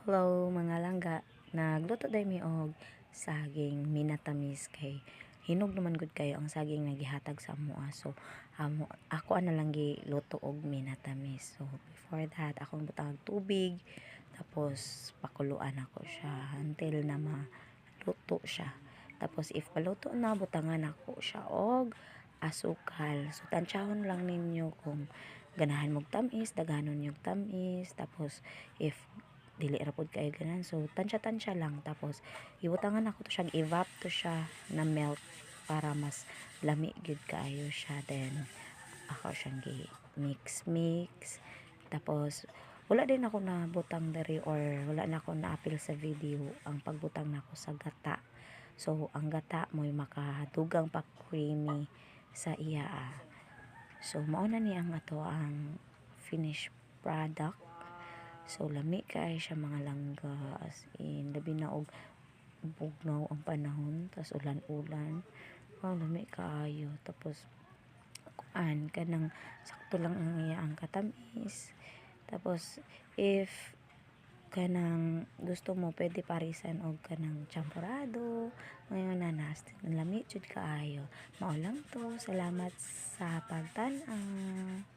Hello mga langga, nagluto day mi og saging minatamis kay hinog naman gud kayo ang saging nga gihatag sa amoa. So ako ana lang giluto og minatamis. So before that akong butang og tubig tapos pakuluan ako siya until na maluto siya. Tapos if paluto na butangan ako siya og asukal. So tantsahon lang ninyo kung ganahan mog tamis, daghanon yung tamis. Tapos if dili ra pud kayo ganan, so tansya-tansya lang. Tapos ibutangan ako to siya, evap to siya na melt para mas lami gyud kaayo siya. Then ako siyang gi mix. Tapos wala din ako na butang diri or wala na ako na-apil sa video ang pagbutang nako sa gata. So ang gata mo'y makadugang pa creamy sa iya. So mao na ni ang ato ang finished product. So lami kay siya mga langga, as in labi na og bugnaw ang panahon tas ulan-ulan. Lami kaayo. Tapos kanang sakto lang ang iya ang katamis. Tapos if kanang gusto mo pwede parisan og kanang champurado ngayon nanas lami jud kaayo. Mao lang to, salamat sa pagtan-aw.